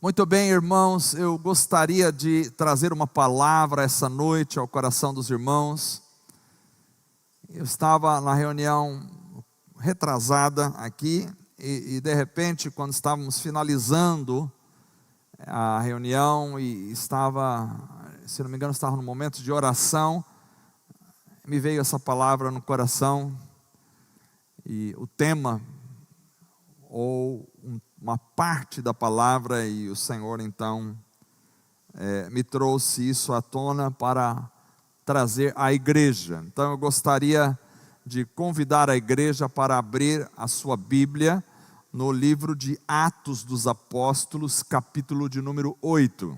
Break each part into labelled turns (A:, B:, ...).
A: Muito bem, irmãos, eu gostaria de trazer uma palavra essa noite ao coração dos irmãos. Eu estava na reunião retrasada aqui e de repente, quando estávamos finalizando a reunião e estava, se não me engano, estava no momento de oração, me veio essa palavra no coração e o tema, ou uma parte da palavra, e o Senhor então me trouxe isso à tona para trazer à igreja. Então eu gostaria de convidar a igreja para abrir a sua Bíblia no livro de Atos dos Apóstolos, capítulo de número 8.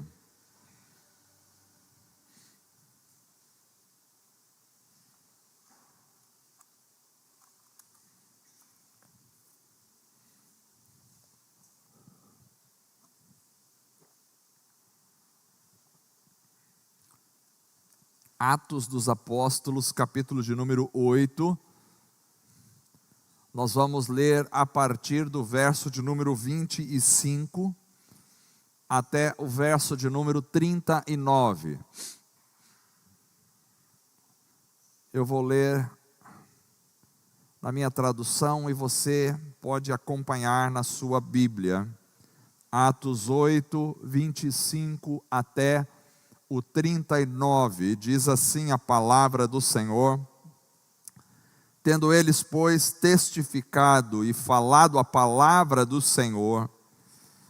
A: Atos dos Apóstolos, capítulo de número 8, nós vamos ler a partir do verso de número 25 até o verso de número 39. Eu vou ler na minha tradução e você pode acompanhar na sua Bíblia. Atos 8, 25 até o 39, diz assim a palavra do Senhor: Tendo eles, pois, testificado e falado a palavra do Senhor,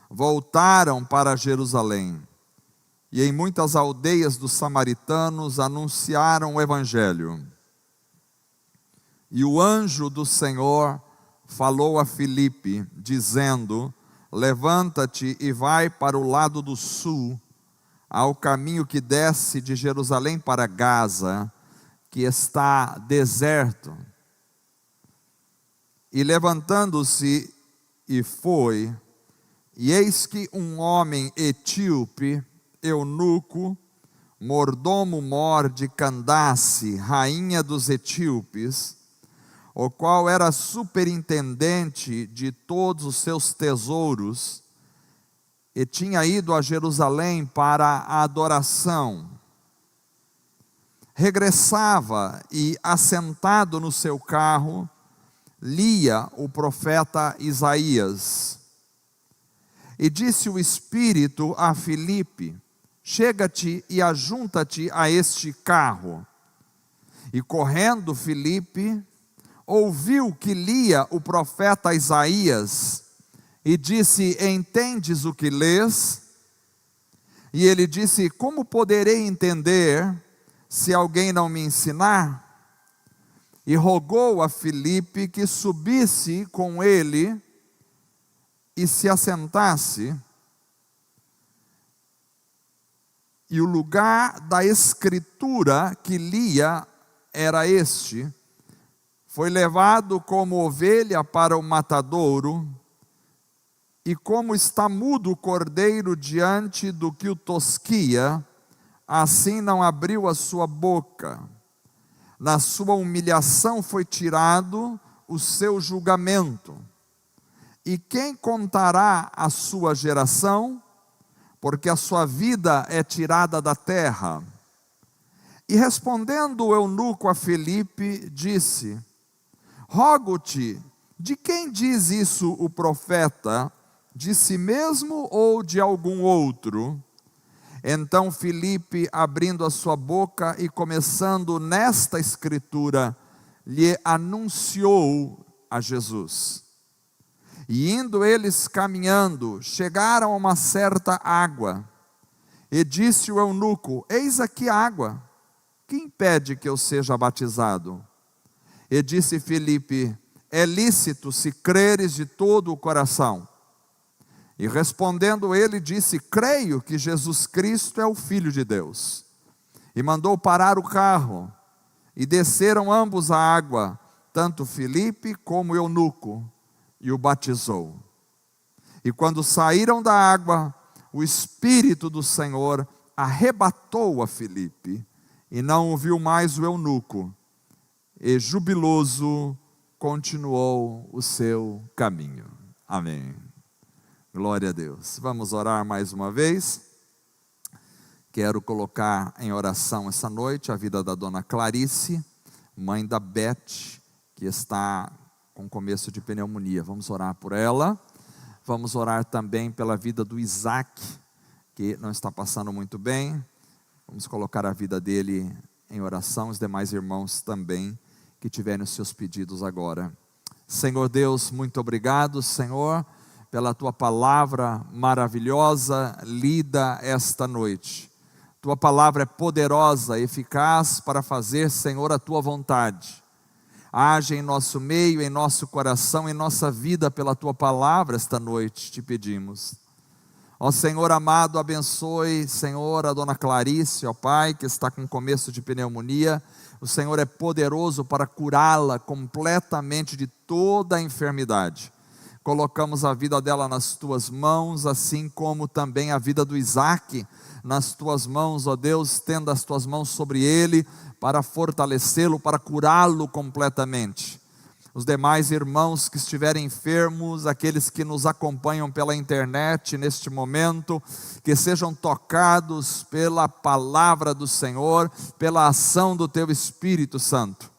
A: voltaram para Jerusalém, e em muitas aldeias dos samaritanos anunciaram o Evangelho. E o anjo do Senhor falou a Filipe, dizendo: Levanta-te e vai para o lado do sul, ao caminho que desce de Jerusalém para Gaza, que está deserto. E levantando-se, e foi, e eis que um homem etíope, eunuco, mordomo-mor de Candace, rainha dos etíopes, o qual era superintendente de todos os seus tesouros, e tinha ido a Jerusalém para a adoração, regressava e, assentado no seu carro, lia o profeta Isaías. E disse o Espírito a Filipe: Chega-te e ajunta-te a este carro. E correndo Filipe, ouviu que lia o profeta Isaías, e disse: Entendes o que lês? E ele disse: Como poderei entender, se alguém não me ensinar? E rogou a Filipe que subisse com ele e se assentasse. E o lugar da escritura que lia era este: Foi levado como ovelha para o matadouro, e como está mudo o cordeiro diante do que o tosquia, assim não abriu a sua boca. Na sua humilhação foi tirado o seu julgamento. E quem contará a sua geração? Porque a sua vida é tirada da terra. E respondendo o eunuco a Filipe, disse: Rogo-te, de quem diz isso o profeta? De si mesmo ou de algum outro? Então Filipe, abrindo a sua boca e começando nesta escritura, lhe anunciou a Jesus. E indo eles caminhando, chegaram a uma certa água, e disse o eunuco: Eis aqui a água, que impede que eu seja batizado? E disse Filipe: É lícito se creres de todo o coração. E respondendo ele, disse: Creio que Jesus Cristo é o Filho de Deus. E mandou parar o carro, e desceram ambos à água, tanto Filipe como o eunuco, e o batizou. E quando saíram da água, o Espírito do Senhor arrebatou a Filipe, e não o viu mais o eunuco, e jubiloso continuou o seu caminho. Amém. Glória a Deus. Vamos orar mais uma vez. Quero colocar em oração essa noite a vida da dona Clarice, mãe da Beth, que está com começo de pneumonia. Vamos orar por ela. Vamos orar também pela vida do Isaac, que não está passando muito bem. Vamos colocar a vida dele em oração, os demais irmãos também, que tiverem os seus pedidos agora. Senhor Deus, muito obrigado, Senhor, pela Tua palavra maravilhosa, lida esta noite. Tua palavra é poderosa, eficaz para fazer, Senhor, a Tua vontade. Age em nosso meio, em nosso coração, em nossa vida pela Tua palavra esta noite, te pedimos. Ó Senhor amado, abençoe, Senhor, a dona Clarice, ó Pai, que está com começo de pneumonia. O Senhor é poderoso para curá-la completamente de toda a enfermidade. Colocamos a vida dela nas Tuas mãos, assim como também a vida do Isaac, nas Tuas mãos, ó Deus, estenda as Tuas mãos sobre ele, para fortalecê-lo, para curá-lo completamente. Os demais irmãos que estiverem enfermos, aqueles que nos acompanham pela internet neste momento, que sejam tocados pela palavra do Senhor, pela ação do Teu Espírito Santo.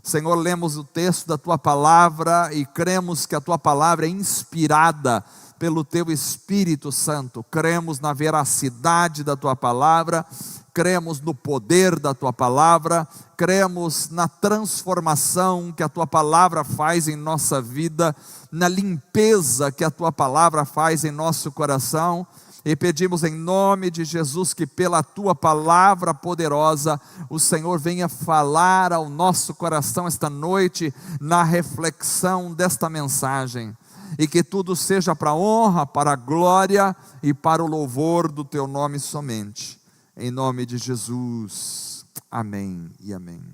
A: Senhor, lemos o texto da Tua palavra e cremos que a Tua palavra é inspirada pelo Teu Espírito Santo. Cremos na veracidade da Tua palavra, cremos no poder da Tua palavra, cremos na transformação que a Tua palavra faz em nossa vida, na limpeza que a Tua palavra faz em nosso coração, e pedimos em nome de Jesus que pela Tua palavra poderosa, o Senhor venha falar ao nosso coração esta noite, na reflexão desta mensagem, e que tudo seja para a honra, para a glória e para o louvor do Teu nome somente. Em nome de Jesus, amém e amém.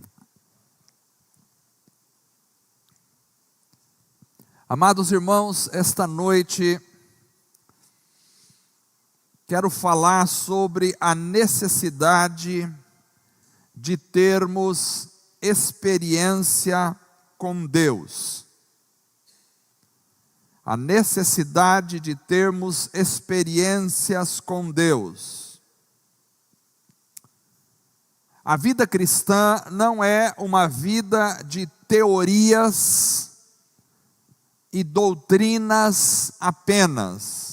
A: Amados irmãos, esta noite quero falar sobre a necessidade de termos experiência com Deus. A necessidade de termos experiências com Deus. A vida cristã não é uma vida de teorias e doutrinas apenas.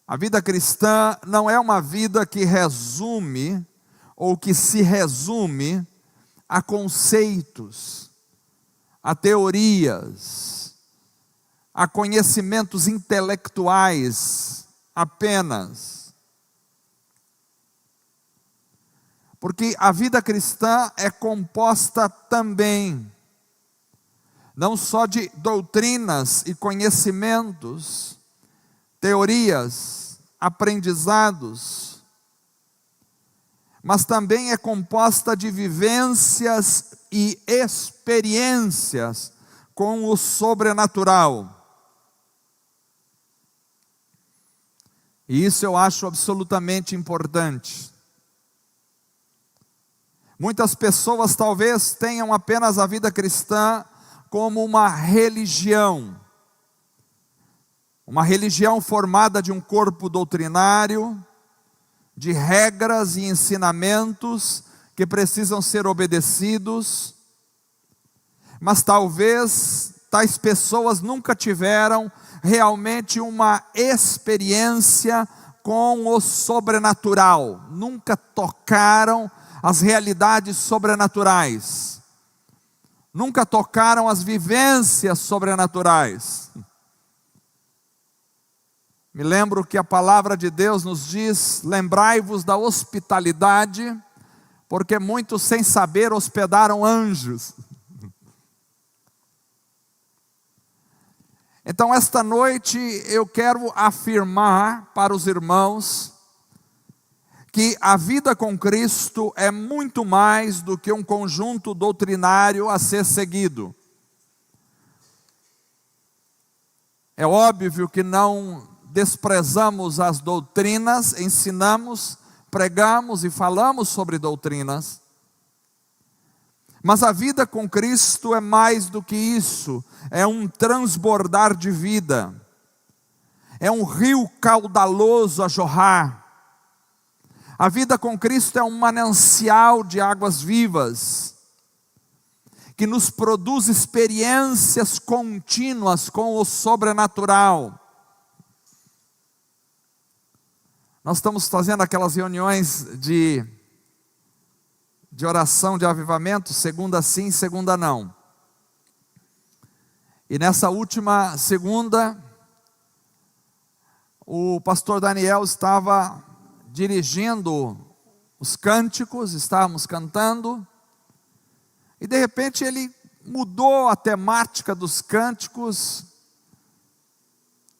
A: A vida cristã não é uma vida que resume ou que se resume a conceitos, a teorias, a conhecimentos intelectuais apenas. Porque a vida cristã é composta também, não só de doutrinas e conhecimentos, teorias, aprendizados, mas também é composta de vivências e experiências com o sobrenatural. E isso eu acho absolutamente importante. Muitas pessoas talvez tenham apenas a vida cristã como uma religião formada de um corpo doutrinário, de regras e ensinamentos que precisam ser obedecidos, mas talvez tais pessoas nunca tiveram realmente uma experiência com o sobrenatural, nunca tocaram as realidades sobrenaturais, nunca tocaram as vivências sobrenaturais. Me lembro que a palavra de Deus nos diz: lembrai-vos da hospitalidade, porque muitos sem saber hospedaram anjos. Então esta noite eu quero afirmar para os irmãos que a vida com Cristo é muito mais do que um conjunto doutrinário a ser seguido. É óbvio que não desprezamos as doutrinas, ensinamos, pregamos e falamos sobre doutrinas, Mas a vida com Cristo é mais do que isso, é um transbordar de vida, é um rio caudaloso a jorrar. A vida com Cristo é um manancial de águas vivas, que nos produz experiências contínuas com o sobrenatural. Nós estamos fazendo aquelas reuniões de oração de avivamento, segunda sim, segunda não. E nessa última segunda, o pastor Daniel estava dirigindo os cânticos, estávamos cantando, e de repente ele mudou a temática dos cânticos,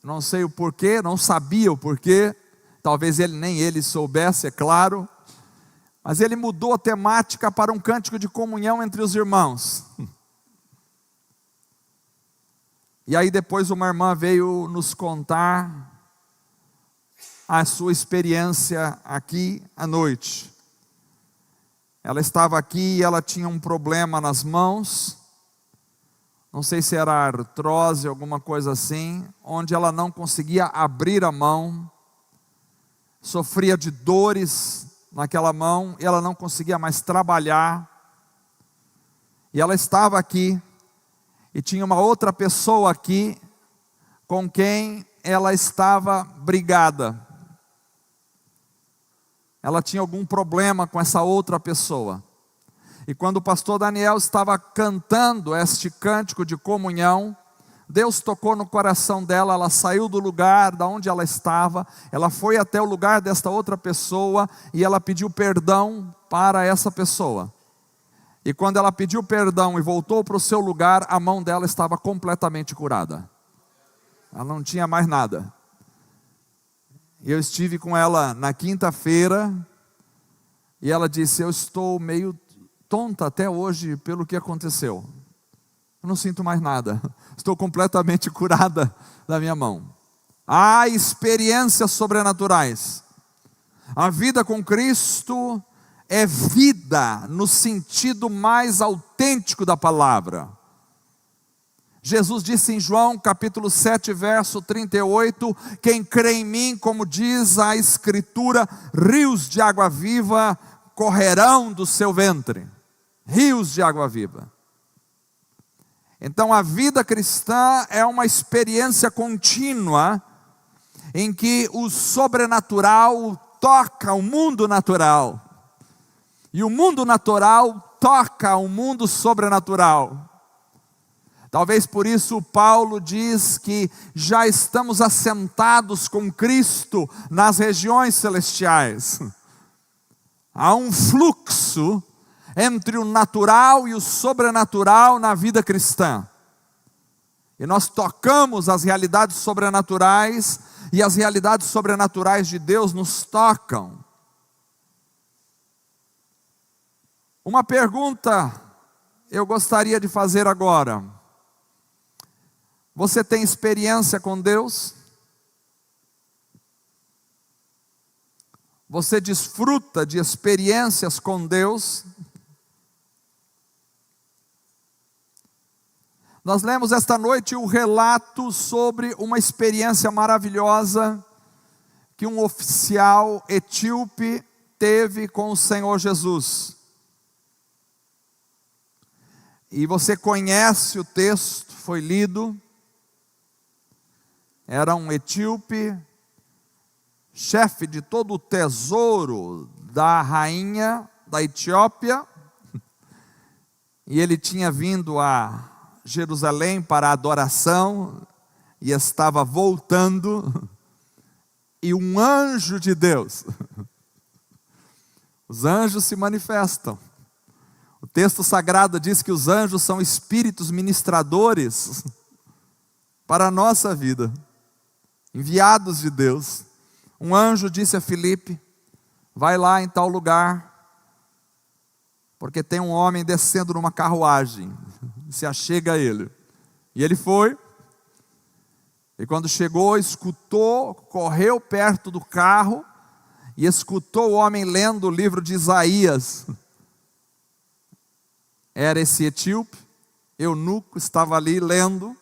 A: não sei o porquê, não sabia o porquê, talvez nem ele soubesse, é claro, mas ele mudou a temática para um cântico de comunhão entre os irmãos. E aí depois uma irmã veio nos contar a sua experiência aqui à noite. Ela estava aqui e ela tinha um problema nas mãos, não sei se era artrose, alguma coisa assim, onde ela não conseguia abrir a mão, sofria de dores naquela mão, e ela não conseguia mais trabalhar, e ela estava aqui, e tinha uma outra pessoa aqui, com quem ela estava brigada, ela tinha algum problema com essa outra pessoa, e quando o pastor Daniel estava cantando este cântico de comunhão, Deus tocou no coração dela, ela saiu do lugar da onde ela estava, ela foi até o lugar desta outra pessoa, e ela pediu perdão para essa pessoa, e quando ela pediu perdão e voltou para o seu lugar, a mão dela estava completamente curada, ela não tinha mais nada. Eu estive com ela na quinta-feira, e ela disse: eu estou meio tonta até hoje pelo que aconteceu, eu não sinto mais nada, estou completamente curada da minha mão. Há experiências sobrenaturais. A vida com Cristo é vida no sentido mais autêntico da palavra. Jesus disse em João capítulo 7, verso 38, quem crê em mim, como diz a Escritura, rios de água viva correrão do seu ventre. Rios de água viva. Então a vida cristã é uma experiência contínua, em que o sobrenatural toca o mundo natural, e o mundo natural toca o mundo sobrenatural. Talvez por isso Paulo diz que já estamos assentados com Cristo nas regiões celestiais. Há um fluxo entre o natural e o sobrenatural na vida cristã. E nós tocamos as realidades sobrenaturais, e as realidades sobrenaturais de Deus nos tocam. Uma pergunta eu gostaria de fazer agora. Você tem experiência com Deus? Você desfruta de experiências com Deus? Nós lemos esta noite o relato sobre uma experiência maravilhosa que um oficial etíope teve com o Senhor Jesus. E você conhece o texto, foi lido. Era um etíope, chefe de todo o tesouro da rainha da Etiópia, e ele tinha vindo a Jerusalém para a adoração, e estava voltando, e um anjo de Deus, os anjos se manifestam, o texto sagrado diz que os anjos são espíritos ministradores para a nossa vida, enviados de Deus. Um anjo disse a Filipe: vai lá em tal lugar, porque tem um homem descendo numa carruagem, se achega a ele. E ele foi, e quando chegou, escutou, correu perto do carro, e escutou o homem lendo o livro de Isaías. era esse etíope, eunuco, estava ali lendo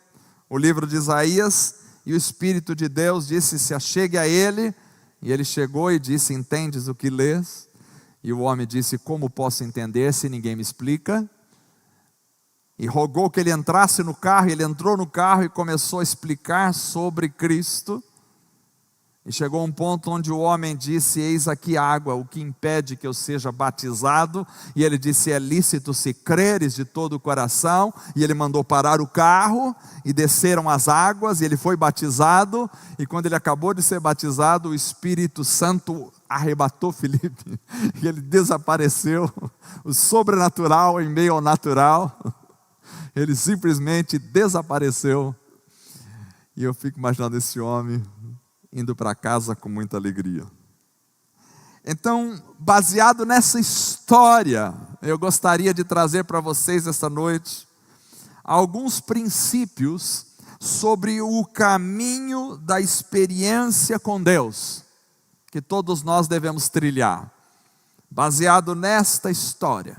A: o livro de Isaías, e o Espírito de Deus disse: se achegue a ele. E ele chegou e disse: entendes o que lês? E o homem disse: como posso entender se ninguém me explica? E rogou que ele entrasse no carro. E ele entrou no carro e começou a explicar sobre Cristo. E chegou um ponto onde o homem disse: eis aqui água, o que impede que eu seja batizado? E ele disse: é lícito se creres de todo o coração. E ele mandou parar o carro, e desceram as águas, e ele foi batizado. E quando ele acabou de ser batizado, o Espírito Santo arrebatou Filipe, e ele desapareceu. O sobrenatural em meio ao natural, ele simplesmente desapareceu. E eu fico imaginando esse homem indo para casa com muita alegria. Então, baseado nessa história, eu gostaria de trazer para vocês esta noite alguns princípios sobre o caminho da experiência com Deus, que todos nós devemos trilhar. Baseado nesta história,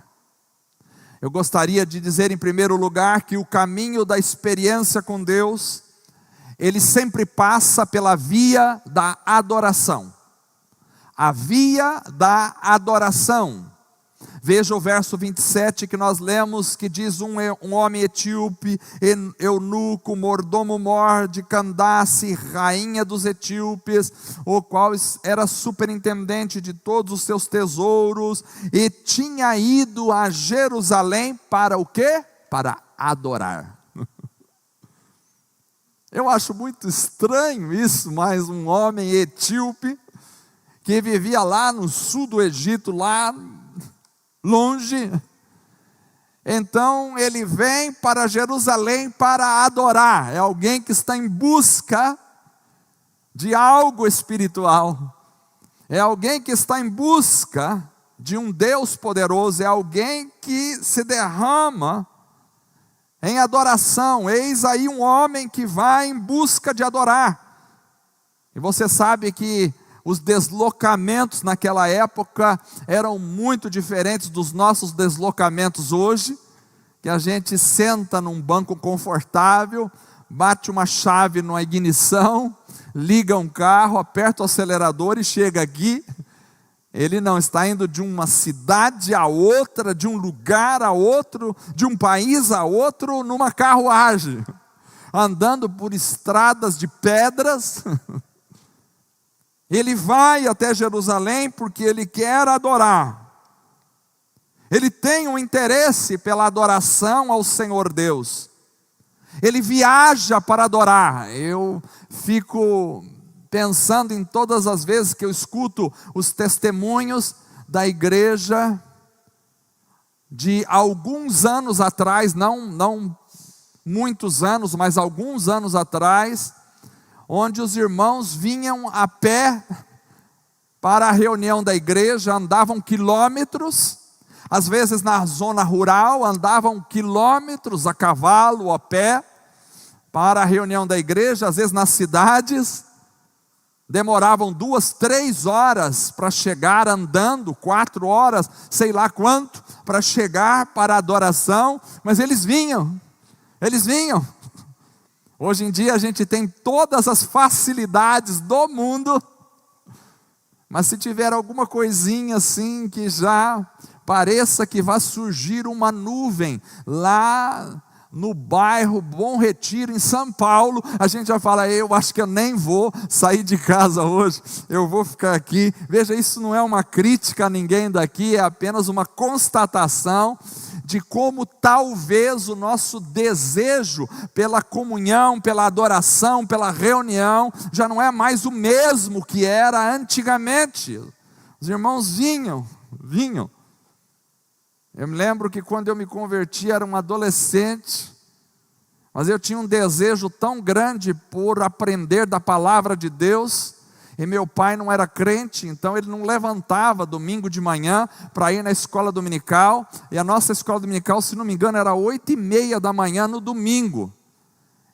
A: eu gostaria de dizer em primeiro lugar que o caminho da experiência com Deus, ele sempre passa pela via da adoração. A via da adoração. Veja o verso 27 que nós lemos, que diz: um homem etíope, eunuco, mordomo-mor de Candace, rainha dos etíopes, o qual era superintendente de todos os seus tesouros, e tinha ido a Jerusalém para o quê? Para adorar. Eu acho muito estranho isso, mas um homem etíope, que vivia lá no sul do Egito, lá longe, então ele vem para Jerusalém para adorar. É alguém que está em busca de algo espiritual, é alguém que está em busca de um Deus poderoso, é alguém que se derrama em adoração. Eis aí um homem que vai em busca de adorar. E você sabe que os deslocamentos naquela época eram muito diferentes dos nossos deslocamentos hoje, que a gente senta num banco confortável, bate uma chave numa ignição, liga um carro, aperta o acelerador e chega aqui. Ele não está indo de uma cidade a outra, de um lugar a outro, de um país a outro, numa carruagem, andando por estradas de pedras. Ele vai até Jerusalém porque ele quer adorar. Ele tem um interesse pela adoração ao Senhor Deus. Ele viaja para adorar. Eu fico pensando em todas as vezes que eu escuto os testemunhos da igreja de alguns anos atrás, não muitos anos, mas alguns anos atrás, onde os irmãos vinham a pé para a reunião da igreja, andavam quilômetros, às vezes na zona rural, andavam quilômetros a cavalo ou a pé, para a reunião da igreja, às vezes nas cidades, demoravam 2, 3 horas para chegar andando, 4 horas, sei lá quanto, para chegar para a adoração, mas eles vinham. Hoje em dia a gente tem todas as facilidades do mundo, mas se tiver alguma coisinha assim que já pareça que vai surgir uma nuvem lá no bairro Bom Retiro, em São Paulo, a gente já fala: eu acho que eu nem vou sair de casa hoje, eu vou ficar aqui. Veja, isso não é uma crítica a ninguém daqui, é apenas uma constatação de como talvez o nosso desejo pela comunhão, pela adoração, pela reunião, já não é mais o mesmo que era antigamente. Os irmãos vinham. Eu me lembro que quando eu me converti, era um adolescente, mas eu tinha um desejo tão grande por aprender da palavra de Deus, e meu pai não era crente, então ele não levantava domingo de manhã para ir na escola dominical, e a nossa escola dominical, se não me engano, era 8:30 da manhã no domingo,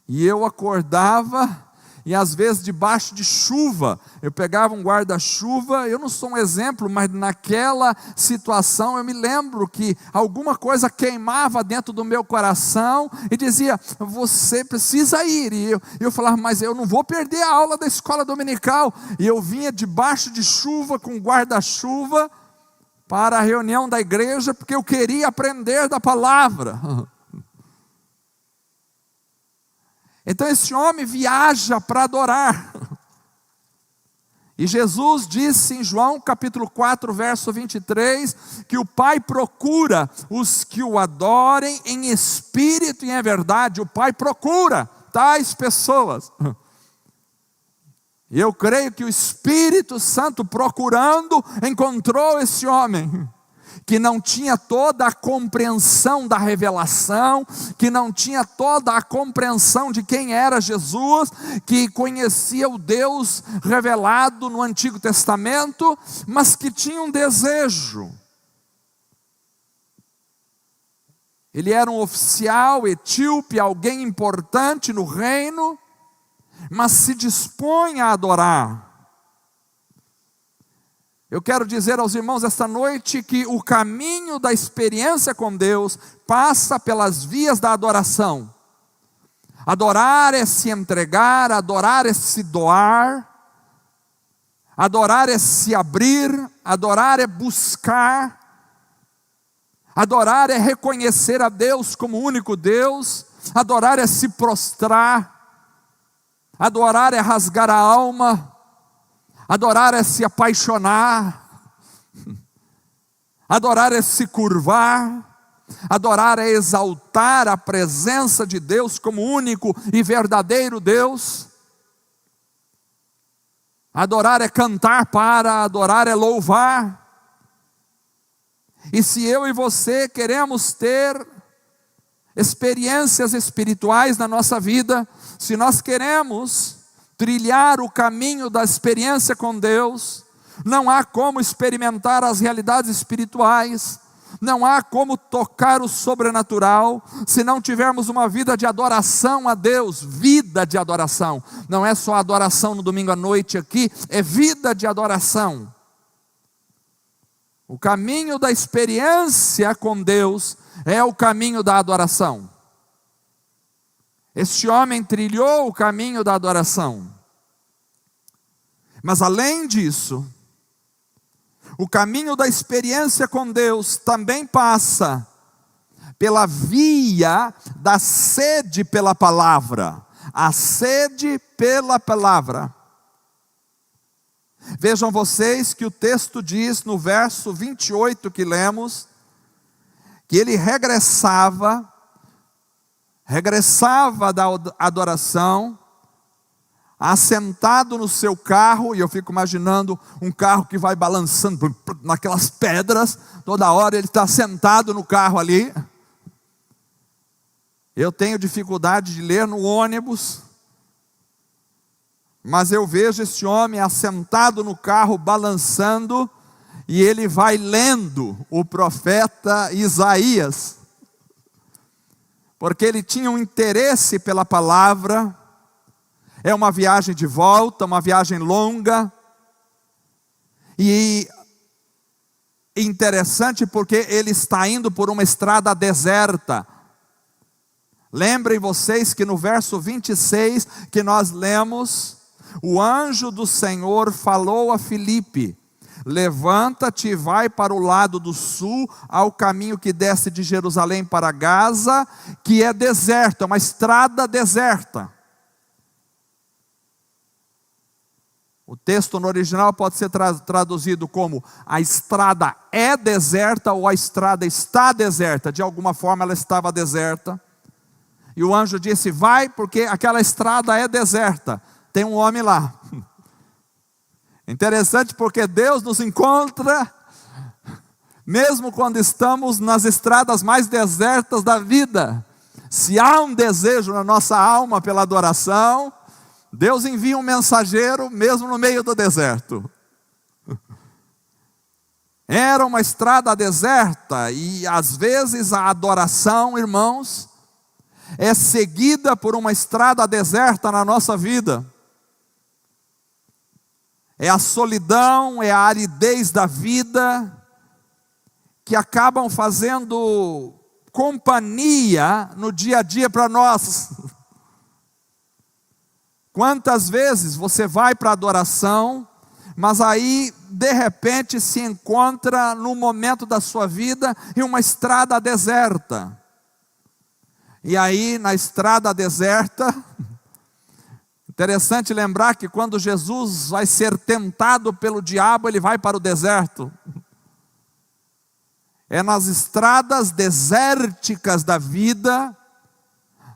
A: e eu acordava, e às vezes debaixo de chuva, eu pegava um guarda-chuva. Eu não sou um exemplo, mas naquela situação eu me lembro que alguma coisa queimava dentro do meu coração, e dizia: você precisa ir, e eu falava: mas eu não vou perder a aula da escola dominical, e eu vinha debaixo de chuva, com guarda-chuva, para a reunião da igreja, porque eu queria aprender da palavra. Então esse homem viaja para adorar. E Jesus disse em João capítulo 4, verso 23, que o Pai procura os que o adorem em espírito e em verdade. O Pai procura tais pessoas. E eu creio que o Espírito Santo, procurando, encontrou esse homem, que não tinha toda a compreensão da revelação, que não tinha toda a compreensão de quem era Jesus, que conhecia o Deus revelado no Antigo Testamento, mas que tinha um desejo. Ele era um oficial etíope, alguém importante no reino, mas se dispõe a adorar. Eu quero dizer aos irmãos esta noite que o caminho da experiência com Deus passa pelas vias da adoração. Adorar é se entregar, adorar é se doar, adorar é se abrir, adorar é buscar, adorar é reconhecer a Deus como único Deus, adorar é se prostrar, adorar é rasgar a alma, adorar é se apaixonar, adorar é se curvar, adorar é exaltar a presença de Deus como único e verdadeiro Deus. Adorar é cantar para, adorar é louvar. E se eu e você queremos ter experiências espirituais na nossa vida, se nós queremos trilhar o caminho da experiência com Deus, não há como experimentar as realidades espirituais, não há como tocar o sobrenatural, se não tivermos uma vida de adoração a Deus. Vida de adoração, não é só adoração no domingo à noite aqui, é vida de adoração. O caminho da experiência com Deus é o caminho da adoração. Este homem trilhou o caminho da adoração. Mas além disso, o caminho da experiência com Deus também passa pela via da sede pela palavra. A sede pela palavra. Vejam vocês que o texto diz no verso 28 que lemos, que ele regressava da adoração, assentado no seu carro, e eu fico imaginando um carro que vai balançando naquelas pedras, toda hora ele está sentado no carro ali. Eu tenho dificuldade de ler no ônibus, mas eu vejo esse homem assentado no carro, balançando, e ele vai lendo o profeta Isaías, porque ele tinha um interesse pela palavra. É uma viagem de volta, uma viagem longa, e interessante porque ele está indo por uma estrada deserta. Lembrem vocês que no verso 26 que nós lemos, o anjo do Senhor falou a Filipe: levanta-te e vai para o lado do sul, ao caminho que desce de Jerusalém para Gaza, que é deserto, é uma estrada deserta. O texto no original pode ser traduzido como: a estrada é deserta, ou a estrada está deserta. De alguma forma ela estava deserta. E o anjo disse: vai, porque aquela estrada é deserta, tem um homem lá. Interessante, porque Deus nos encontra mesmo quando estamos nas estradas mais desertas da vida. Se há um desejo na nossa alma pela adoração, Deus envia um mensageiro mesmo no meio do deserto. Era uma estrada deserta, e às vezes a adoração, irmãos, é seguida por uma estrada deserta na nossa vida. é a solidão, é a aridez da vida, que acabam fazendo companhia no dia a dia para nós. Quantas vezes você vai para a adoração, mas aí de repente se encontra no momento da sua vida em uma estrada deserta. E aí na estrada deserta, interessante lembrar que quando Jesus vai ser tentado pelo diabo, ele vai para o deserto. É nas estradas desérticas da vida,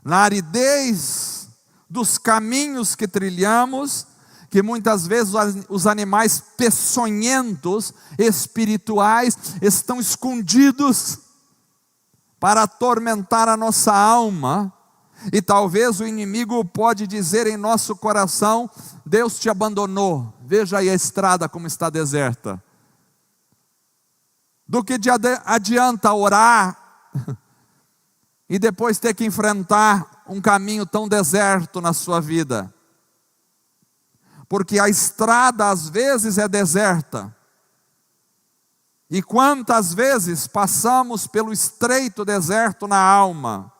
A: na aridez dos caminhos que trilhamos, que muitas vezes os animais peçonhentos, espirituais, estão escondidos para atormentar a nossa alma. E talvez o inimigo pode dizer em nosso coração: Deus te abandonou, veja aí a estrada como está deserta. Do que adianta orar e depois ter que enfrentar um caminho tão deserto na sua vida? Porque a estrada às vezes é deserta. E quantas vezes passamos pelo estreito deserto na alma?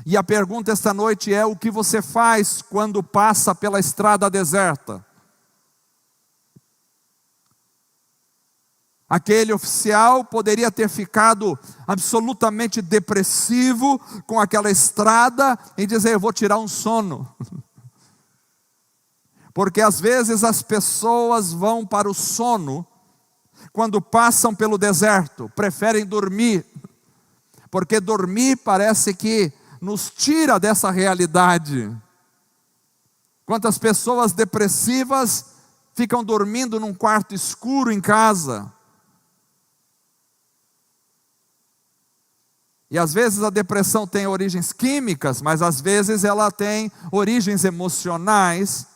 A: E a pergunta esta noite é: o que você faz quando passa pela estrada deserta? Aquele oficial poderia ter ficado absolutamente depressivo com aquela estrada e dizer: eu vou tirar um sono. Porque às vezes as pessoas vão para o sono quando passam pelo deserto, preferem dormir, porque dormir parece que nos tira dessa realidade. Quantas pessoas depressivas ficam dormindo num quarto escuro em casa? E às vezes a depressão tem origens químicas, mas às vezes ela tem origens emocionais.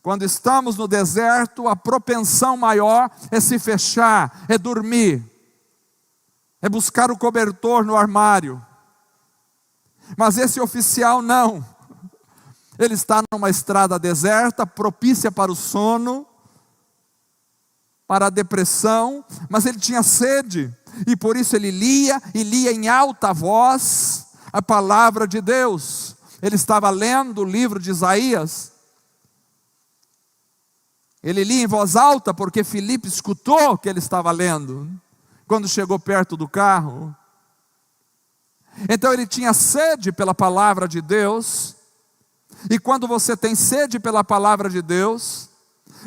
A: Quando estamos no deserto, a propensão maior é se fechar, é dormir, é buscar o cobertor no armário. Mas esse oficial não. Ele está numa estrada deserta, propícia para o sono, para a depressão, mas ele tinha sede. E por isso ele lia, e lia em alta voz a palavra de Deus. Ele estava lendo o livro de Isaías. Ele lia em voz alta porque Filipe escutou que ele estava lendo, quando chegou perto do carro. Então ele tinha sede pela palavra de Deus. E quando você tem sede pela palavra de Deus,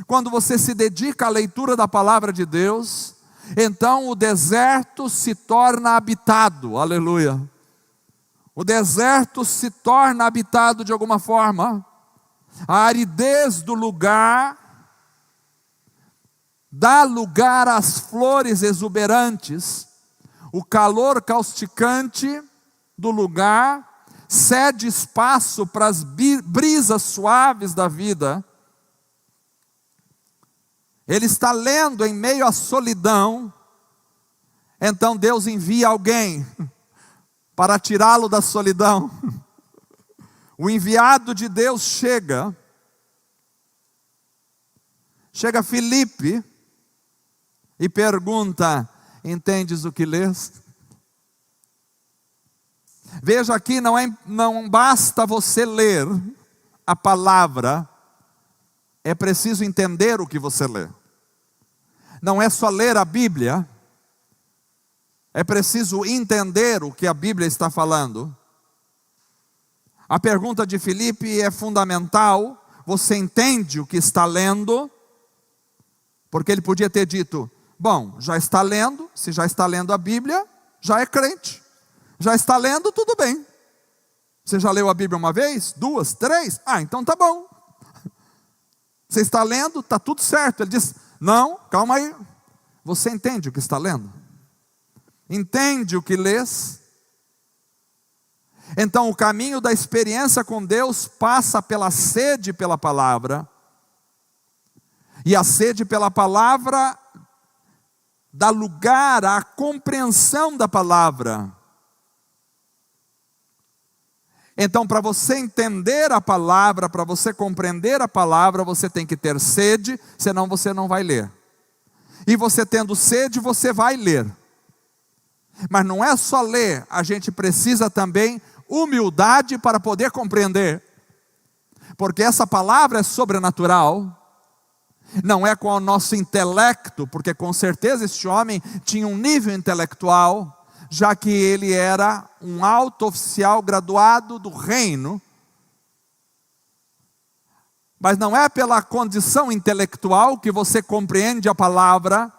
A: quando você se dedica à leitura da palavra de Deus, então o deserto se torna habitado, aleluia. O deserto se torna habitado de alguma forma. A aridez do lugar dá lugar às flores exuberantes. O calor causticante do lugar cede espaço para as brisas suaves da vida. Ele está lendo em meio à solidão. Então Deus envia alguém para tirá-lo da solidão. O enviado de Deus chega Filipe e pergunta: entendes o que lês? Veja aqui, não basta você ler a palavra, é preciso entender o que você lê. Não é só ler a Bíblia, é preciso entender o que a Bíblia está falando. A pergunta de Filipe é fundamental. Você entende o que está lendo? Porque ele podia ter dito: bom, já está lendo, se já está lendo a Bíblia, já é crente. Já está lendo, tudo bem. Você já leu a Bíblia uma vez? Duas? Três? Então tá bom. Você está lendo, está tudo certo. Ele diz: não, calma aí. Você entende o que está lendo? Entende o que lês? Então o caminho da experiência com Deus passa pela sede pela palavra. E a sede pela palavra dá lugar à compreensão da palavra. Então, para você entender a palavra, para você compreender a palavra, você tem que ter sede, senão você não vai ler. E você tendo sede, você vai ler. Mas não é só ler, a gente precisa também humildade para poder compreender. Porque essa palavra é sobrenatural. Não é com o nosso intelecto, porque com certeza este homem tinha um nível intelectual, já que ele era um alto oficial graduado do reino. Mas não é pela condição intelectual que você compreende a palavra.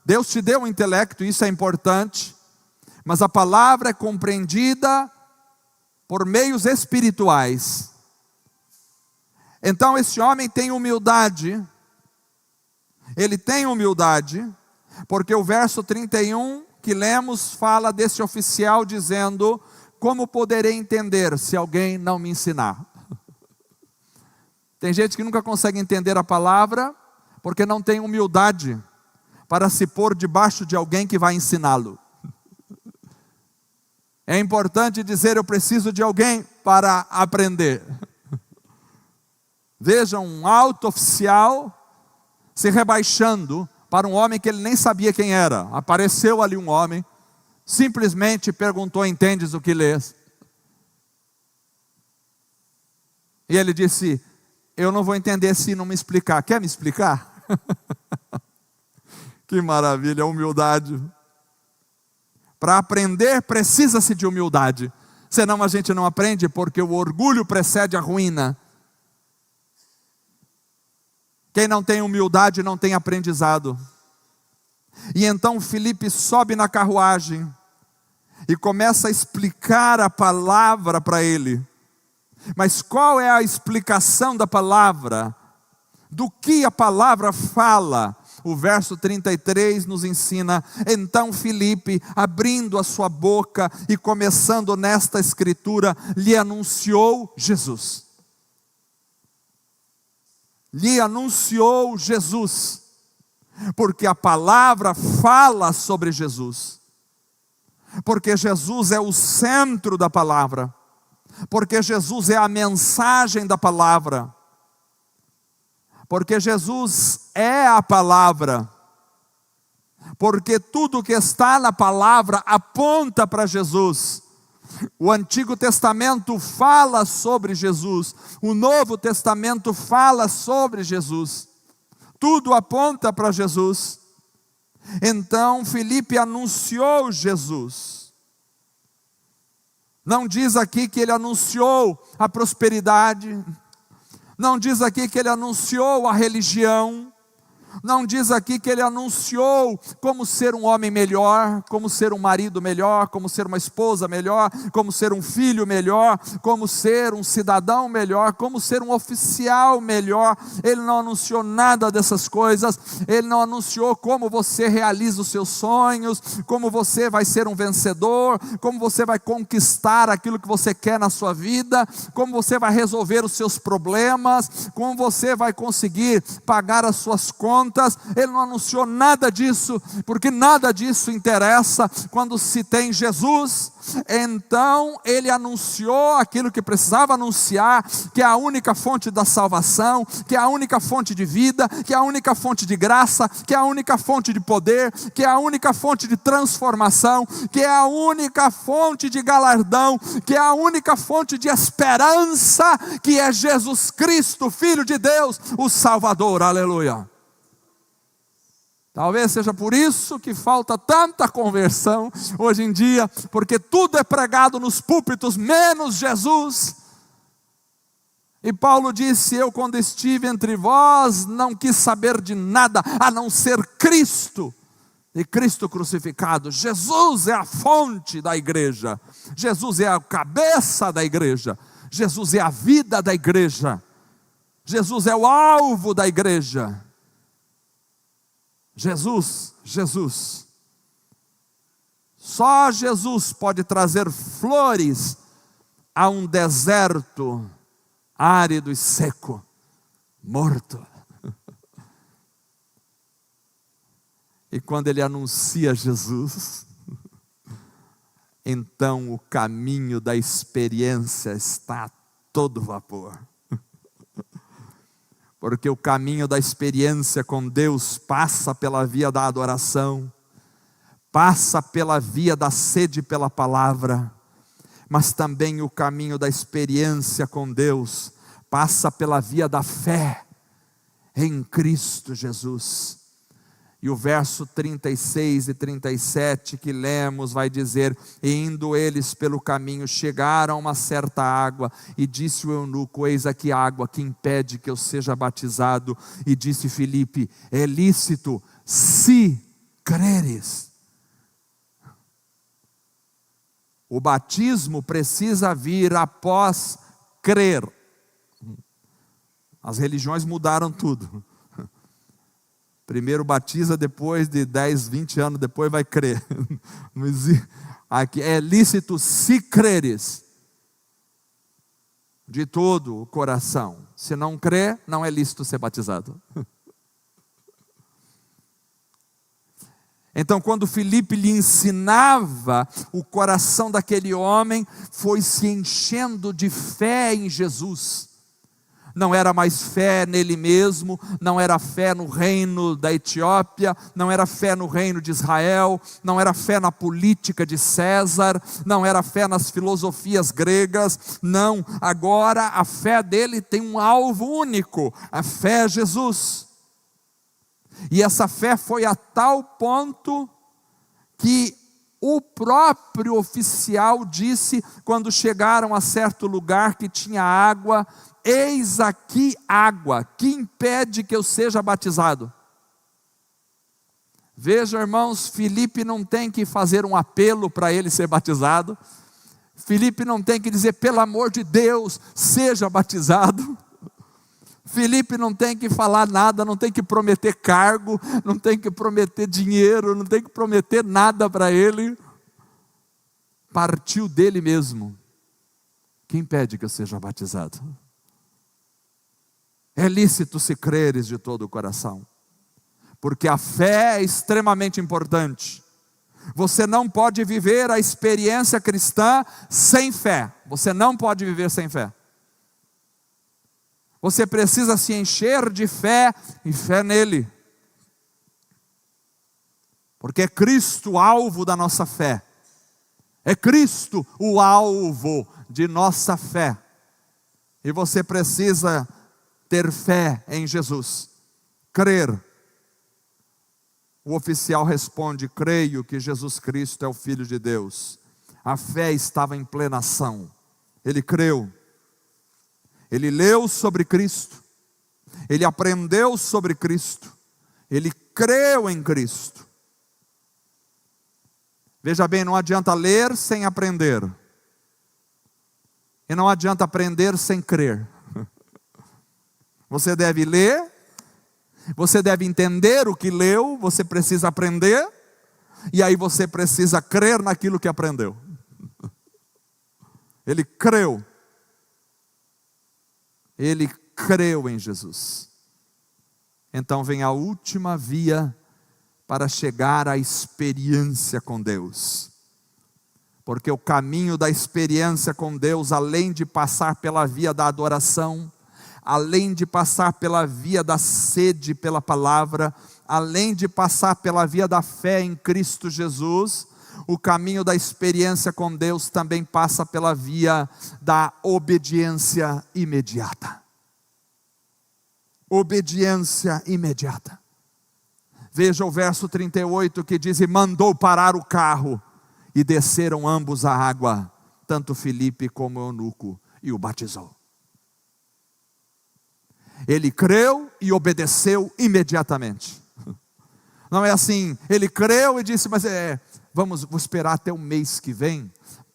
A: Deus te deu um intelecto, isso é importante. Mas a palavra é compreendida por meios espirituais. Então esse homem tem humildade. Ele tem humildade, porque o verso 31 que lemos fala desse oficial dizendo: como poderei entender se alguém não me ensinar? Tem gente que nunca consegue entender a palavra, porque não tem humildade para se pôr debaixo de alguém que vai ensiná-lo. É importante dizer: eu preciso de alguém para aprender. Veja um alto oficial se rebaixando para um homem que ele nem sabia quem era. Apareceu ali um homem, simplesmente perguntou: entendes o que lês? E ele disse: eu não vou entender se não me explicar. Quer me explicar? Que maravilha, humildade. Para aprender precisa-se de humildade, senão a gente não aprende, porque o orgulho precede a ruína. Quem não tem humildade não tem aprendizado. E então Filipe sobe na carruagem e começa a explicar a palavra para ele. Mas qual é a explicação da palavra? Do que a palavra fala? O verso 33 nos ensina: então Filipe, abrindo a sua boca e começando nesta escritura, lhe anunciou Jesus. Lhe anunciou Jesus, porque a palavra fala sobre Jesus, porque Jesus é o centro da palavra, porque Jesus é a mensagem da palavra, porque Jesus é a palavra, porque tudo que está na palavra aponta para Jesus. O Antigo Testamento fala sobre Jesus, o Novo Testamento fala sobre Jesus, tudo aponta para Jesus. Então Filipe anunciou Jesus. Não diz aqui que ele anunciou a prosperidade, não diz aqui que ele anunciou a religião, não diz aqui que ele anunciou como ser um homem melhor, como ser um marido melhor, como ser uma esposa melhor, como ser um filho melhor, como ser um cidadão melhor, como ser um oficial melhor. Ele não anunciou nada dessas coisas. Ele não anunciou como você realiza os seus sonhos, como você vai ser um vencedor, como você vai conquistar aquilo que você quer na sua vida, como você vai resolver os seus problemas, como você vai conseguir pagar as suas contas. Ele não anunciou nada disso, porque nada disso interessa quando se tem Jesus. Então ele anunciou aquilo que precisava anunciar, que é a única fonte da salvação, que é a única fonte de vida, que é a única fonte de graça, que é a única fonte de poder, que é a única fonte de transformação, que é a única fonte de galardão, que é a única fonte de esperança, que é Jesus Cristo, Filho de Deus, o Salvador. Aleluia. Talvez seja por isso que falta tanta conversão hoje em dia, porque tudo é pregado nos púlpitos, menos Jesus. E Paulo disse: eu quando estive entre vós, não quis saber de nada, a não ser Cristo, e Cristo crucificado. Jesus é a fonte da igreja, Jesus é a cabeça da igreja, Jesus é a vida da igreja, Jesus é o alvo da igreja. Jesus, Jesus. Só Jesus pode trazer flores a um deserto árido e seco, morto. E quando ele anuncia Jesus, então o caminho da experiência está a todo vapor. Porque o caminho da experiência com Deus passa pela via da adoração, passa pela via da sede pela palavra, mas também o caminho da experiência com Deus passa pela via da fé em Cristo Jesus. E o verso 36 e 37 que lemos vai dizer: e indo eles pelo caminho, chegaram a uma certa água, e disse o eunuco: eis aqui a água que impede que eu seja batizado. E disse Filipe: é lícito, se creres. O batismo precisa vir após crer. As religiões mudaram tudo. Primeiro batiza, depois de 10, 20 anos depois vai crer. Aqui é lícito se creres de todo o coração. Se não crer, não é lícito ser batizado. Então, quando Filipe lhe ensinava, o coração daquele homem foi se enchendo de fé em Jesus. Não era mais fé nele mesmo, não era fé no reino da Etiópia, não era fé no reino de Israel, não era fé na política de César, não era fé nas filosofias gregas, não. Agora a fé dele tem um alvo único: a fé é Jesus. E essa fé foi a tal ponto que o próprio oficial disse, quando chegaram a certo lugar que tinha água: eis aqui água, que impede que eu seja batizado. Veja, irmãos, Filipe não tem que fazer um apelo para ele ser batizado. Filipe não tem que dizer: pelo amor de Deus, seja batizado. Filipe não tem que falar nada, não tem que prometer cargo, não tem que prometer dinheiro, não tem que prometer nada para ele. Partiu dele mesmo: quem impede que eu seja batizado? É lícito se creres de todo o coração, porque a fé é extremamente importante. Você não pode viver a experiência cristã sem fé. Você não pode viver sem fé. Você precisa se encher de fé e fé nele, porque é Cristo o alvo da nossa fé. É Cristo o alvo de nossa fé. E você precisa ter fé em Jesus, crer. O oficial responde: creio que Jesus Cristo é o Filho de Deus. A fé estava em plena ação. Ele creu. Ele leu sobre Cristo. Ele aprendeu sobre Cristo. Ele creu em Cristo. Veja bem, não adianta ler sem aprender. E não adianta aprender sem crer. Você deve ler, você deve entender o que leu, você precisa aprender, e aí você precisa crer naquilo que aprendeu. Ele creu. Ele creu em Jesus. Então vem a última via para chegar à experiência com Deus. Porque o caminho da experiência com Deus, além de passar pela via da adoração, além de passar pela via da sede pela palavra, além de passar pela via da fé em Cristo Jesus, o caminho da experiência com Deus também passa pela via da obediência imediata. Obediência imediata. Veja o verso 38 que diz: e mandou parar o carro, e desceram ambos à água, tanto Filipe como o eunuco, e o batizou. Ele creu e obedeceu imediatamente. Não é assim: ele creu e disse: mas vou esperar até o mês que vem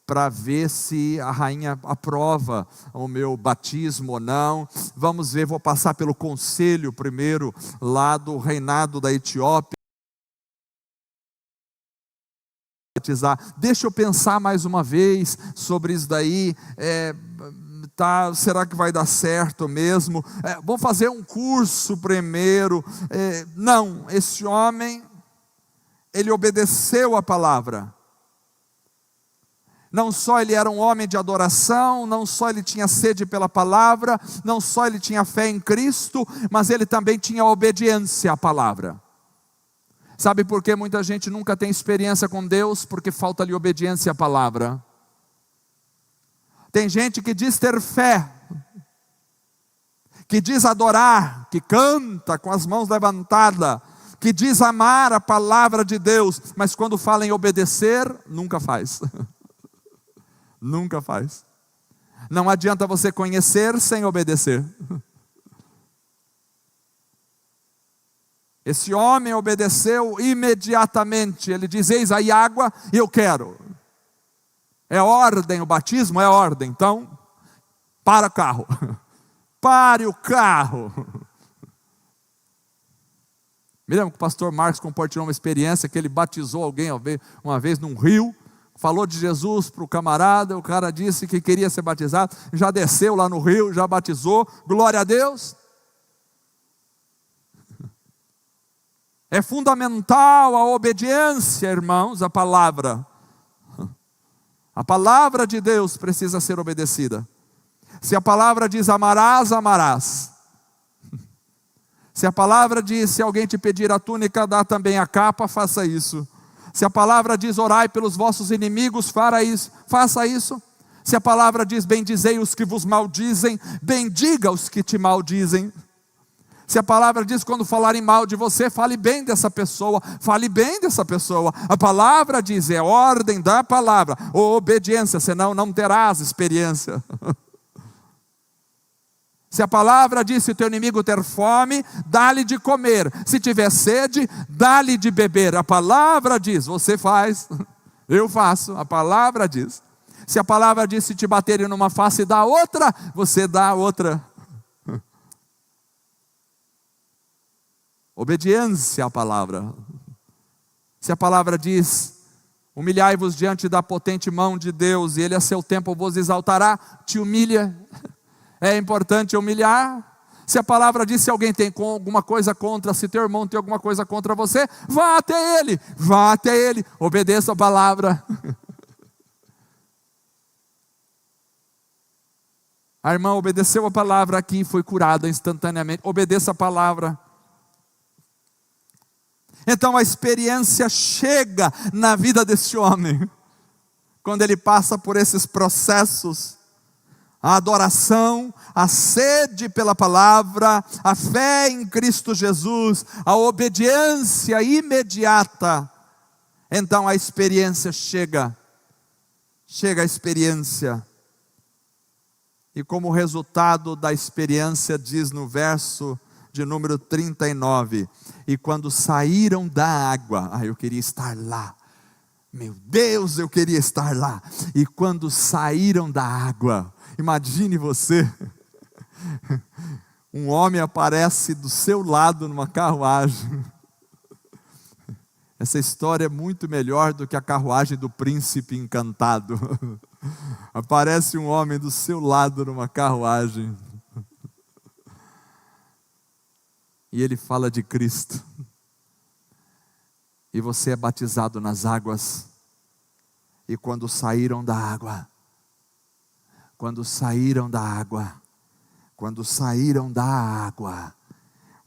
A: para ver se a rainha aprova o meu batismo ou não. Vamos ver, vou passar pelo conselho primeiro lá do reinado da Etiópia. Deixa eu pensar mais uma vez sobre isso daí. Será que vai dar certo mesmo? Vamos fazer um curso primeiro. Não, esse homem, ele obedeceu a palavra. Não só ele era um homem de adoração, não só ele tinha sede pela palavra, não só ele tinha fé em Cristo, mas ele também tinha obediência à palavra. Sabe por que muita gente nunca tem experiência com Deus? Porque falta-lhe obediência à palavra. Tem gente que diz ter fé, que diz adorar, que canta com as mãos levantadas, que diz amar a palavra de Deus, mas quando fala em obedecer, nunca faz. Nunca faz. Não adianta você conhecer sem obedecer. Esse homem obedeceu imediatamente. Ele diz: eis aí água e eu quero. É ordem, o batismo é ordem. Então, para o carro. Pare o carro. Me lembro que o pastor Marcos compartilhou uma experiência que ele batizou alguém uma vez num rio. Falou de Jesus para o camarada, o cara disse que queria ser batizado, já desceu lá no rio, já batizou, glória a Deus. É fundamental a obediência, irmãos, à palavra. A palavra de Deus precisa ser obedecida. Se a palavra diz amarás, amarás. Se a palavra diz, se alguém te pedir a túnica, dá também a capa, faça isso. Se a palavra diz orai pelos vossos inimigos, faça isso. Se a palavra diz bendizei os que vos maldizem, bendiga os que te maldizem. Se a palavra diz quando falarem mal de você, fale bem dessa pessoa, fale bem dessa pessoa. A palavra diz, é ordem da palavra, obediência, senão não terás experiência. Se a palavra diz, se o teu inimigo ter fome, dá-lhe de comer. Se tiver sede, dá-lhe de beber. A palavra diz, você faz, eu faço. A palavra diz. Se a palavra diz, se te baterem numa face, dá outra, você dá outra. Obediência à palavra. Se a palavra diz, humilhai-vos diante da potente mão de Deus, e Ele a seu tempo vos exaltará, te humilha. É importante humilhar. Se a palavra diz, se alguém tem alguma coisa contra, se teu irmão tem alguma coisa contra você, vá até ele, obedeça a palavra. A irmã obedeceu a palavra aqui, foi curada instantaneamente. Obedeça a palavra. Então a experiência chega na vida desse homem, quando ele passa por esses processos. A adoração, a sede pela palavra, a fé em Cristo Jesus, a obediência imediata. Então a experiência chega a experiência. E como resultado da experiência, diz no verso de número 39, e quando saíram da água, eu queria estar lá. Meu Deus, eu queria estar lá. E quando saíram da água, imagine você, um homem aparece do seu lado numa carruagem. Essa história é muito melhor do que a carruagem do príncipe encantado. Aparece um homem do seu lado numa carruagem. E ele fala de Cristo. E você é batizado nas águas. E quando saíram da água,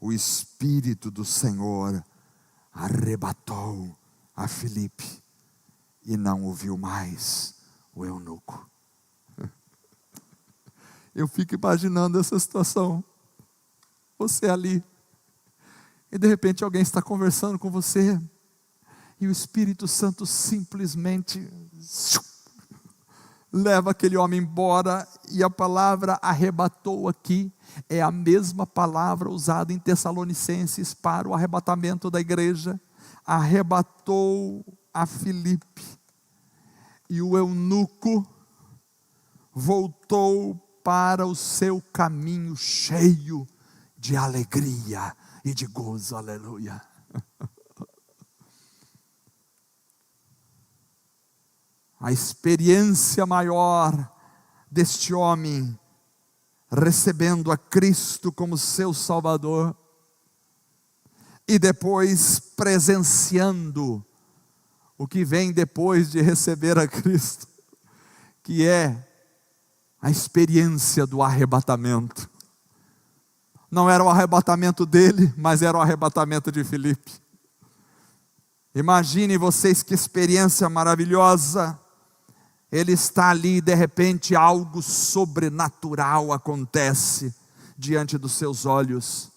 A: o Espírito do Senhor arrebatou a Filipe e não o viu mais o eunuco. Eu fico imaginando essa situação. Você ali, e de repente alguém está conversando com você, e o Espírito Santo simplesmente leva aquele homem embora. E a palavra arrebatou aqui é a mesma palavra usada em Tessalonicenses para o arrebatamento da igreja. Arrebatou a Filipe, e o eunuco voltou para o seu caminho cheio de alegria e de gozo. Aleluia. A experiência maior deste homem, recebendo a Cristo como seu Salvador, e depois presenciando o que vem depois de receber a Cristo. que é a experiência do arrebatamento. Não era o arrebatamento dele, mas era o arrebatamento de Filipe. Imaginem vocês que experiência maravilhosa. Ele está ali e de repente algo sobrenatural acontece diante dos seus olhos.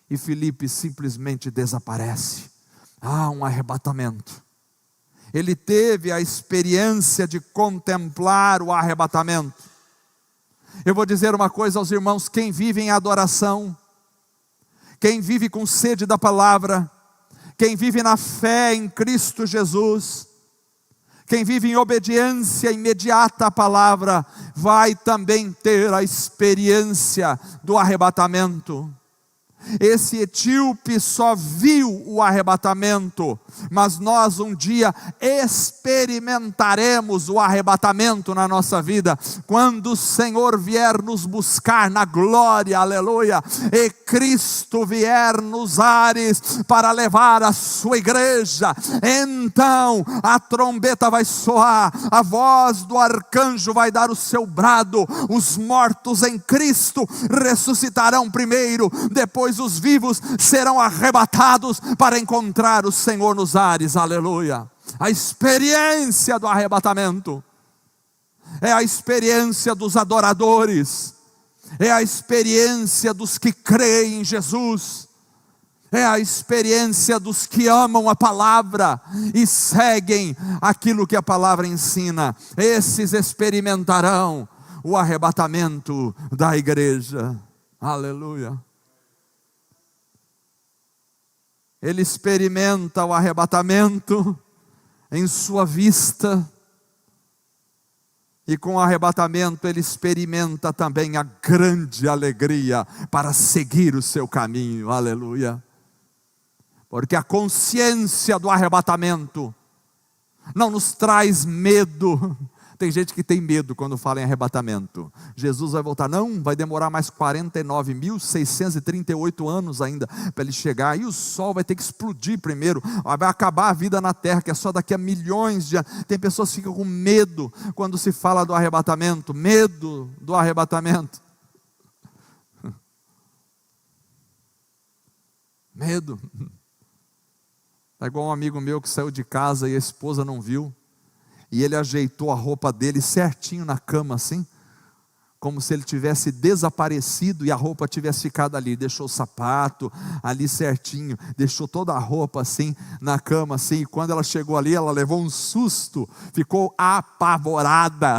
A: E Filipe simplesmente desaparece. Um arrebatamento. Ele teve a experiência de contemplar o arrebatamento. Eu vou dizer uma coisa aos irmãos: quem vive em adoração, quem vive com sede da palavra, quem vive na fé em Cristo Jesus, quem vive em obediência imediata à palavra, vai também ter a experiência do arrebatamento. Esse etíope só viu o arrebatamento, mas nós um dia experimentaremos o arrebatamento na nossa vida, quando o Senhor vier nos buscar na glória, aleluia, e Cristo vier nos ares para levar a sua igreja. Então a trombeta vai soar, a voz do arcanjo vai dar o seu brado, os mortos em Cristo ressuscitarão primeiro, depois os vivos serão arrebatados para encontrar o Senhor nos ares, aleluia. A experiência do arrebatamento é a experiência dos adoradores, é a experiência dos que creem em Jesus, é a experiência dos que amam a palavra e seguem aquilo que a palavra ensina. Esses experimentarão o arrebatamento da igreja, aleluia. Ele experimenta o arrebatamento em sua vista, e com o arrebatamento ele experimenta também a grande alegria para seguir o seu caminho, aleluia. Porque a consciência do arrebatamento não nos traz medo. Tem gente que tem medo quando fala em arrebatamento. Jesus vai voltar. Não, vai demorar mais 49.638 anos ainda para ele chegar. E o sol vai ter que explodir primeiro. Vai acabar a vida na terra, que é só daqui a milhões de anos. Tem pessoas que ficam com medo quando se fala do arrebatamento. Medo do arrebatamento. Medo. É igual um amigo meu que saiu de casa e a esposa não viu. E ele ajeitou a roupa dele certinho na cama assim, como se ele tivesse desaparecido e a roupa tivesse ficado ali. Deixou o sapato ali certinho, deixou toda a roupa assim na cama assim. E quando ela chegou ali, ela levou um susto, ficou apavorada.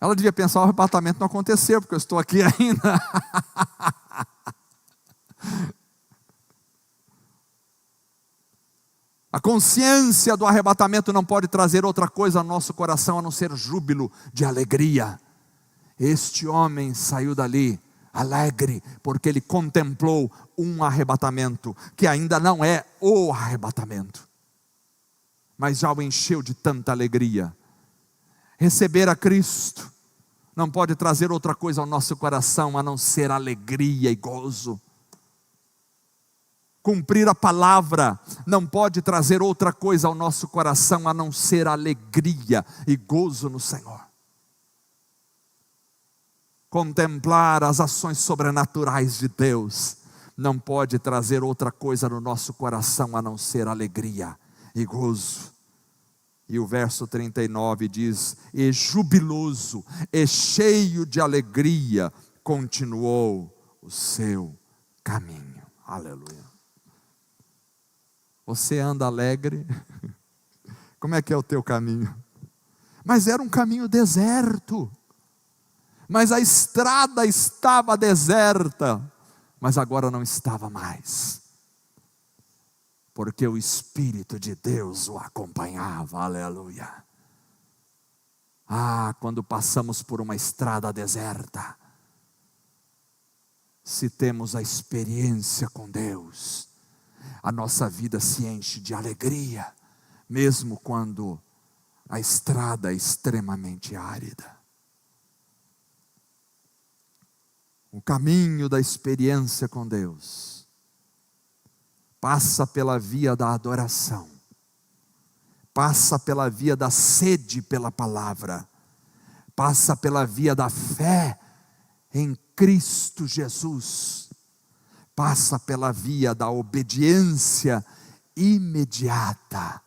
A: Ela devia pensar: o arrebatamento não aconteceu, porque eu estou aqui ainda. A consciência do arrebatamento não pode trazer outra coisa ao nosso coração a não ser júbilo de alegria. Este homem saiu dali alegre, porque ele contemplou um arrebatamento, que ainda não é o arrebatamento, mas já o encheu de tanta alegria. Receber a Cristo não pode trazer outra coisa ao nosso coração a não ser alegria e gozo. Cumprir a palavra não pode trazer outra coisa ao nosso coração a não ser alegria e gozo no Senhor. Contemplar as ações sobrenaturais de Deus não pode trazer outra coisa no nosso coração a não ser alegria e gozo. E o verso 39 diz: e jubiloso, e cheio de alegria, continuou o seu caminho. Aleluia. Você anda alegre? Como é que é o teu caminho? Mas era um caminho deserto. Mas a estrada estava deserta. Mas agora não estava mais. Porque o Espírito de Deus o acompanhava. Aleluia. Quando passamos por uma estrada deserta, se temos a experiência com Deus, a nossa vida se enche de alegria, mesmo quando a estrada é extremamente árida. O caminho da experiência com Deus passa pela via da adoração, passa pela via da sede pela palavra, passa pela via da fé em Cristo Jesus, passa pela via da obediência imediata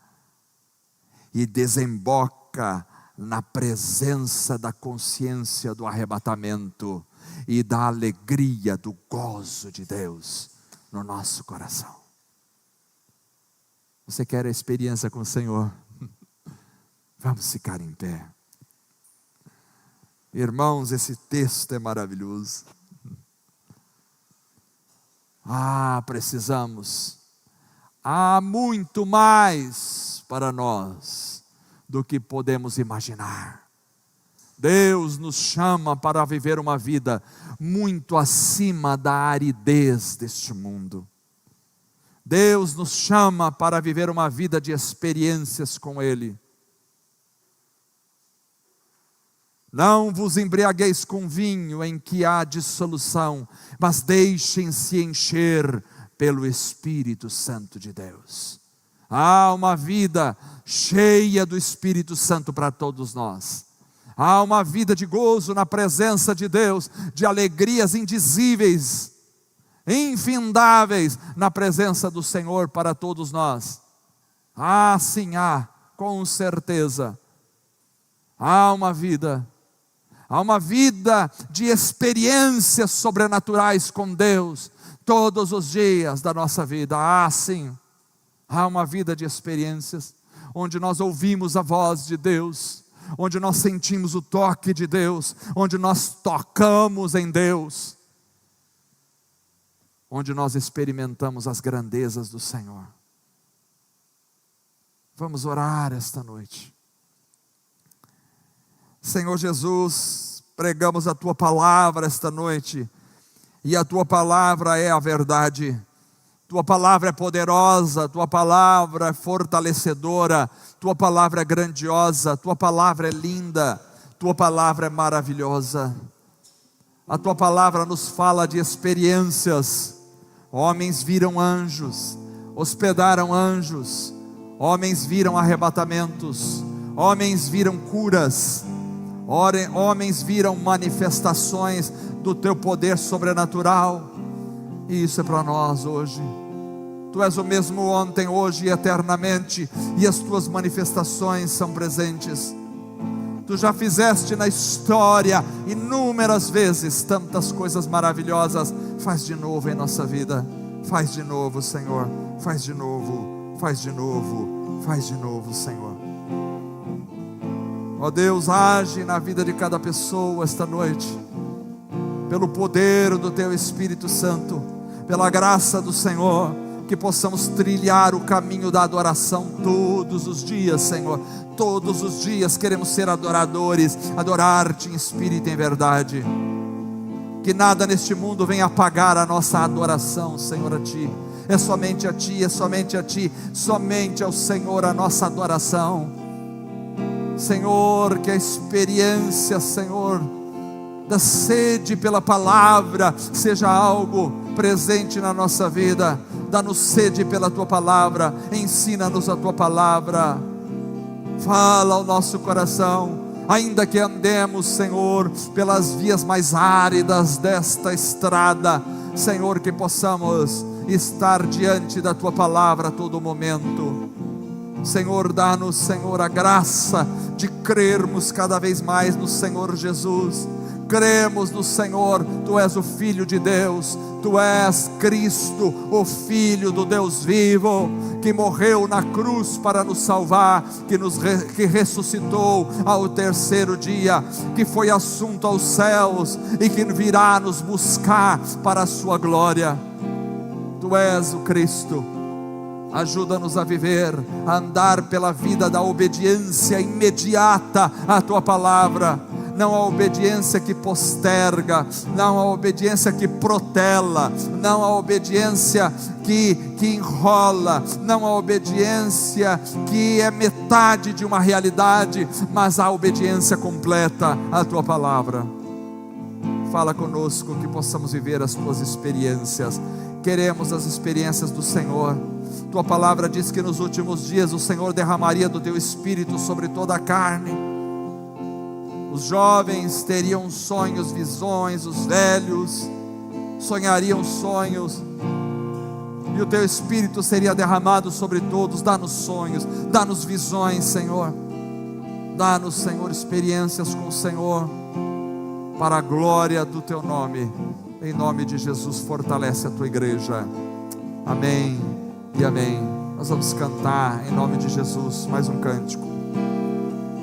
A: e desemboca na presença da consciência do arrebatamento e da alegria, do gozo de Deus no nosso coração. Você quer a experiência com o Senhor? Vamos ficar em pé. Irmãos, esse texto é maravilhoso. Precisamos. Há muito mais para nós do que podemos imaginar. Deus nos chama para viver uma vida muito acima da aridez deste mundo. Deus nos chama para viver uma vida de experiências com Ele. Não vos embriagueis com vinho em que há dissolução, mas deixem-se encher pelo Espírito Santo de Deus. Há uma vida cheia do Espírito Santo para todos nós. Há uma vida de gozo na presença de Deus, de alegrias indizíveis, infindáveis na presença do Senhor para todos nós. Sim há, com certeza. Há uma vida de experiências sobrenaturais com Deus, todos os dias da nossa vida. Sim, há uma vida de experiências, onde nós ouvimos a voz de Deus, onde nós sentimos o toque de Deus, onde nós tocamos em Deus, onde nós experimentamos as grandezas do Senhor. Vamos orar esta noite. Senhor Jesus, pregamos a Tua palavra esta noite, e a Tua palavra é a verdade. Tua palavra é poderosa, Tua palavra é fortalecedora, Tua palavra é grandiosa, Tua palavra é linda, Tua palavra é maravilhosa. A Tua palavra nos fala de experiências. Homens viram anjos, hospedaram anjos, homens viram arrebatamentos, homens viram curas, homens viram manifestações do Teu poder sobrenatural. E isso é para nós hoje. Tu és o mesmo ontem, hoje e eternamente, e as Tuas manifestações são presentes. Tu já fizeste na história inúmeras vezes tantas coisas maravilhosas. Faz de novo em nossa vida. Faz de novo, Senhor. Faz de novo, faz de novo, faz de novo, Senhor. Ó Deus, age na vida de cada pessoa esta noite, pelo poder do Teu Espírito Santo, pela graça do Senhor, que possamos trilhar o caminho da adoração todos os dias, Senhor. Todos os dias queremos ser adoradores, adorar-Te em espírito e em verdade. Que nada neste mundo venha apagar a nossa adoração, Senhor, a Ti. É somente a Ti, é somente a Ti, somente ao Senhor a nossa adoração. Senhor, que a experiência, Senhor, da sede pela palavra seja algo presente na nossa vida. Dá-nos sede pela Tua palavra, ensina-nos a Tua palavra, fala ao nosso coração, ainda que andemos, Senhor, pelas vias mais áridas desta estrada, Senhor, que possamos estar diante da Tua palavra a todo momento. Senhor, dá-nos, Senhor, a graça de crermos cada vez mais no Senhor Jesus. Cremos no Senhor, Tu és o Filho de Deus, Tu és Cristo, o Filho do Deus vivo, que morreu na cruz para nos salvar, que ressuscitou ao terceiro dia, que foi assunto aos céus e que virá nos buscar para a sua glória. Tu és o Cristo. Ajuda-nos a viver, a andar pela vida da obediência imediata à Tua palavra. Não a obediência que posterga, não a obediência que protela, não a obediência que enrola, não a obediência que é metade de uma realidade, mas a obediência completa à Tua palavra. Fala conosco que possamos viver as Tuas experiências. Queremos as experiências do Senhor. tua palavra diz que nos últimos dias o Senhor derramaria do teu Espírito sobre toda a carne. Os jovens teriam sonhos, visões, os velhos sonhariam sonhos, e o teu Espírito seria derramado sobre todos. Dá-nos sonhos, dá-nos visões, Senhor. Dá-nos, Senhor, experiências com o Senhor, para a glória do teu nome. Em nome de Jesus, fortalece a tua igreja. Amém e amém. Nós vamos cantar em nome de Jesus mais um cântico.